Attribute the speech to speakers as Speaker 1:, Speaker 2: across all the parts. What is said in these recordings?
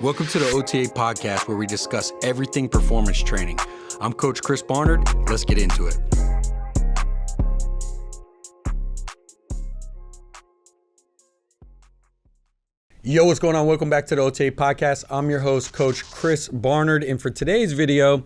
Speaker 1: Welcome to the OTA podcast, where we discuss everything performance training. I'm Coach Chris Barnard. Let's get into it. Yo, what's going on? Welcome back to the OTA podcast. I'm your host, Coach Chris Barnard. And for today's video,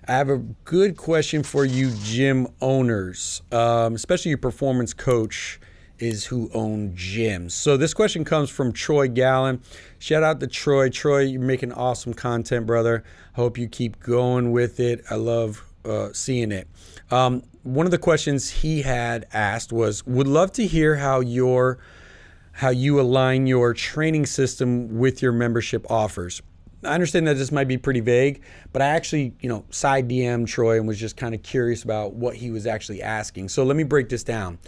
Speaker 1: I have a good question for you gym owners, especially your performance coach is who own gyms. So this question comes from Troy Gallen. Shout out to Troy. Troy, you're making awesome content, brother. Hope you keep going with it. I love seeing it. One of the questions he had asked was, would love to hear how you align your training system with your membership offers. I understand that this might be pretty vague, but I actually, side DM Troy and was just kind of curious about what he was actually asking. So let me break this down.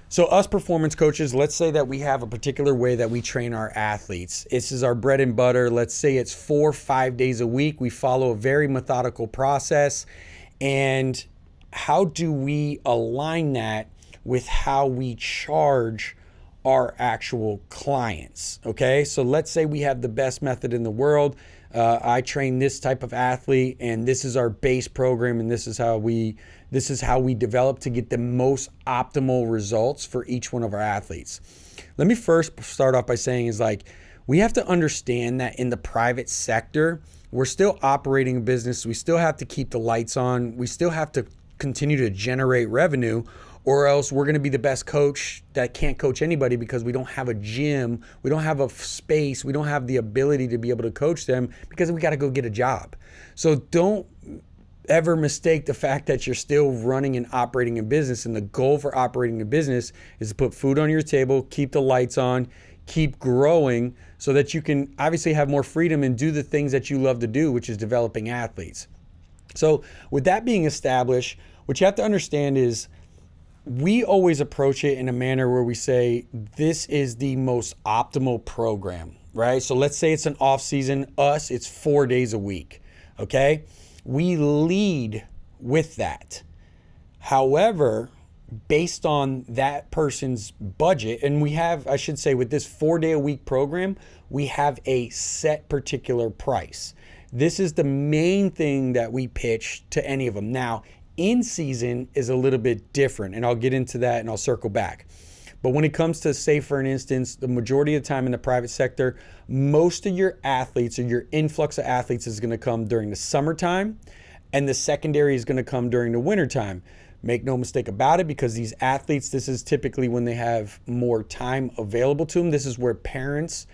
Speaker 1: So us performance coaches, let's say that we have a particular way that we train our athletes. This is our bread and butter. Let's say it's 4 or 5 days a week. We follow a very methodical process. And how do we align that with how we charge our actual clients? Okay, so let's say we have the best method in the world. I train this type of athlete, and this is our base program, and this is how we develop to get the most optimal results for each one of our athletes. Let me first start off by saying we have to understand that in the private sector, we're still operating a business. We still have to keep the lights on. We still have to continue to generate revenue, or else we're going to be the best coach that can't coach anybody because we don't have a gym, we don't have a space, we don't have the ability to be able to coach them because we got to go get a job. So don't ever mistake the fact that you're still running and operating a business, and the goal for operating a business is to put food on your table, keep the lights on, keep growing so that you can obviously have more freedom and do the things that you love to do, which is developing athletes. So with that being established, what you have to understand is we always approach it in a manner where we say, this is the most optimal program, right? So let's say it's an off season, it's 4 days a week, okay? We lead with that. However, based on that person's budget, and we have, I should say, with this 4 day a week program, we have a set particular price. This is the main thing that we pitch to any of them. Now, in season is a little bit different, and I'll get into that and I'll circle back. But when it comes to, say, for an instance, the majority of the time in the private sector, most of your athletes or your influx of athletes is going to come during the summertime, and the secondary is going to come during the wintertime. Make no mistake about it, because these athletes, this is typically when they have more time available to them. This is where parents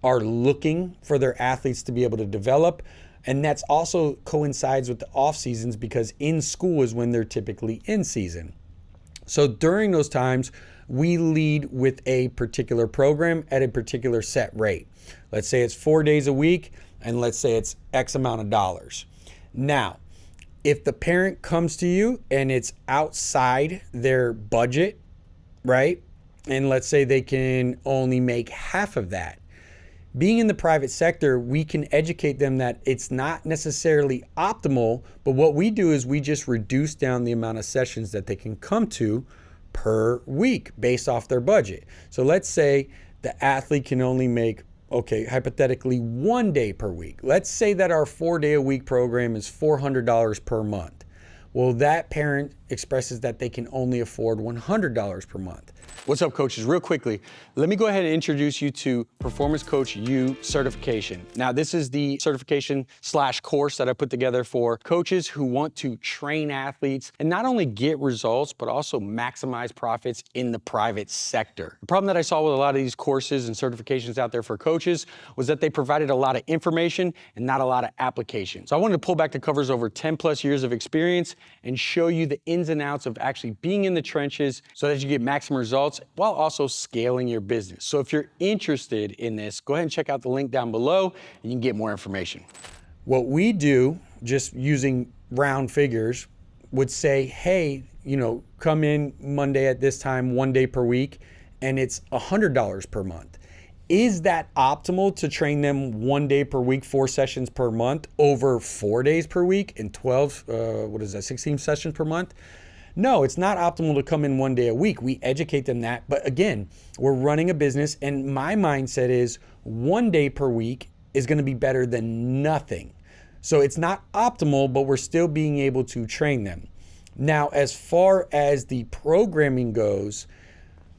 Speaker 1: are looking for their athletes to be able to develop. And that's also coincides with the off seasons, because in school is when they're typically in season. So during those times, we lead with a particular program at a particular set rate. Let's say it's 4 days a week, and let's say it's X amount of dollars. Now, if the parent comes to you and it's outside their budget, right? And let's say they can only make half of that. Being in the private sector, we can educate them that it's not necessarily optimal, but what we do is we just reduce down the amount of sessions that they can come to per week based off their budget. So let's say the athlete can only make, hypothetically 1 day per week. Let's say that our 4 day a week program is $400 per month. Well, that parent expresses that they can only afford $100 per month. What's up, coaches? Real quickly, let me go ahead and introduce you to Performance Coach U certification. Now, this is the certification/course that I put together for coaches who want to train athletes and not only get results, but also maximize profits in the private sector. The problem that I saw with a lot of these courses and certifications out there for coaches was that they provided a lot of information and not a lot of application. So I wanted to pull back the covers over 10 plus years of experience and show you the ins and outs of actually being in the trenches so that you get maximum results while also scaling your business. So if you're interested in this, go ahead and check out the link down below and you can get more information. What we do, just using round figures, would say, hey, come in Monday at this time, 1 day per week, and it's $100 per month. Is that optimal to train them 1 day per week, 4 sessions per month over 4 days per week and 16 sessions per month? No, it's not optimal to come in 1 day a week. We educate them that. But again, we're running a business, and my mindset is 1 day per week is going to be better than nothing. So it's not optimal, but we're still being able to train them. Now, as far as the programming goes,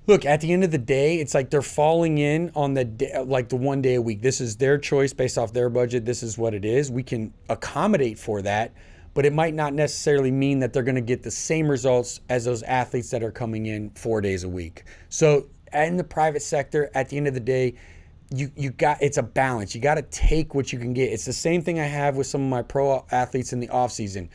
Speaker 1: look, at the end of the day, it's like they're falling in on the day, like the 1 day a week. This is their choice based off their budget. This is what it is. We can accommodate for that, but it might not necessarily mean that they're going to get the same results as those athletes that are coming in 4 days a week. So in the private sector, at the end of the day, it's a balance. You got to take what you can get. It's the same thing I have with some of my pro athletes in the off season.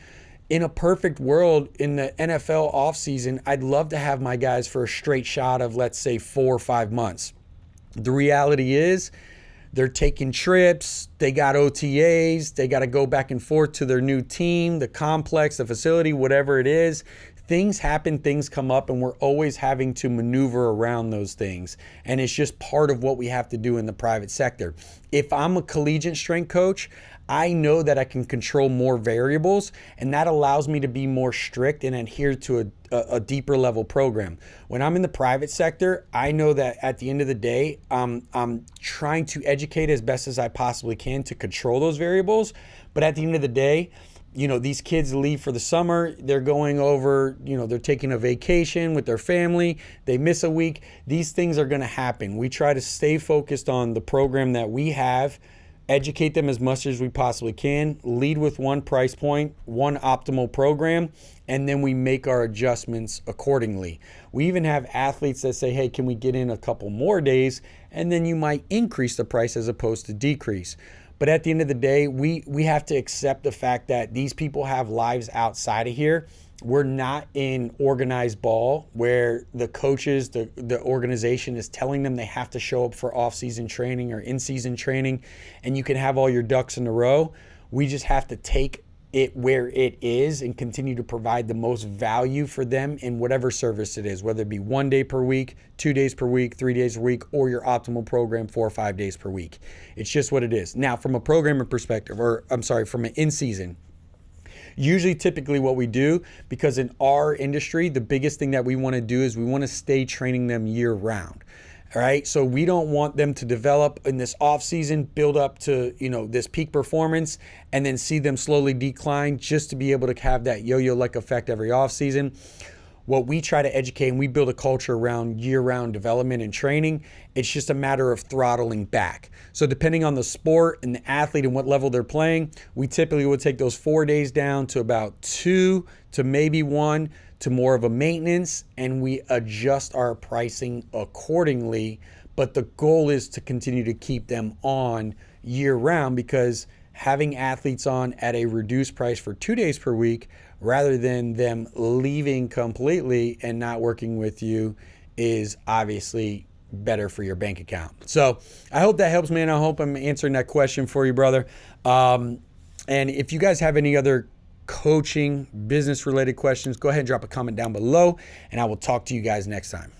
Speaker 1: In a perfect world, in the NFL offseason, I'd love to have my guys for a straight shot of, let's say, 4 or 5 months. The reality is they're taking trips, they got OTAs, they got to go back and forth to their new team, the complex, the facility, whatever it is. Things happen, things come up, and we're always having to maneuver around those things. And it's just part of what we have to do in the private sector. If I'm a collegiate strength coach, I know that I can control more variables, and that allows me to be more strict and adhere to a deeper level program. When I'm in the private sector, I know that at the end of the day, I'm trying to educate as best as I possibly can to control those variables. But at the end of the day, these kids leave for the summer, they're going over, they're taking a vacation with their family, they miss a week. These things are going to happen. We try to stay focused on the program that we have, educate them as much as we possibly can, lead with one price point, one optimal program, and then we make our adjustments accordingly. We even have athletes that say, hey, can we get in a couple more days? And then you might increase the price as opposed to decrease. But at the end of the day, we have to accept the fact that these people have lives outside of here. We're not in organized ball where the coaches, the organization is telling them they have to show up for off-season training or in-season training, and you can have all your ducks in a row. We just have to take it where it is and continue to provide the most value for them in whatever service it is, whether it be 1 day per week, 2 days per week, 3 days a week, or your optimal program 4 or 5 days per week. It's just what it is. Now, from a programmer perspective, from an in-season, usually typically what we do, because in our industry, the biggest thing that we want to do is we want to stay training them year round. All right. So we don't want them to develop in this off season, build up to, this peak performance, and then see them slowly decline just to be able to have that yo-yo-like effect every off season. What we try to educate, and we build a culture around year-round development and training. It's just a matter of throttling back. So depending on the sport and the athlete and what level they're playing, we typically would take those 4 days down to about 2 to maybe 1 to more of a maintenance, and we adjust our pricing accordingly. But the goal is to continue to keep them on year-round, because having athletes on at a reduced price for 2 days per week rather than them leaving completely and not working with you is obviously better for your bank account. So I hope that helps, man. I hope I'm answering that question for you, brother. And if you guys have any other coaching, business related questions, go ahead and drop a comment down below, and I will talk to you guys next time.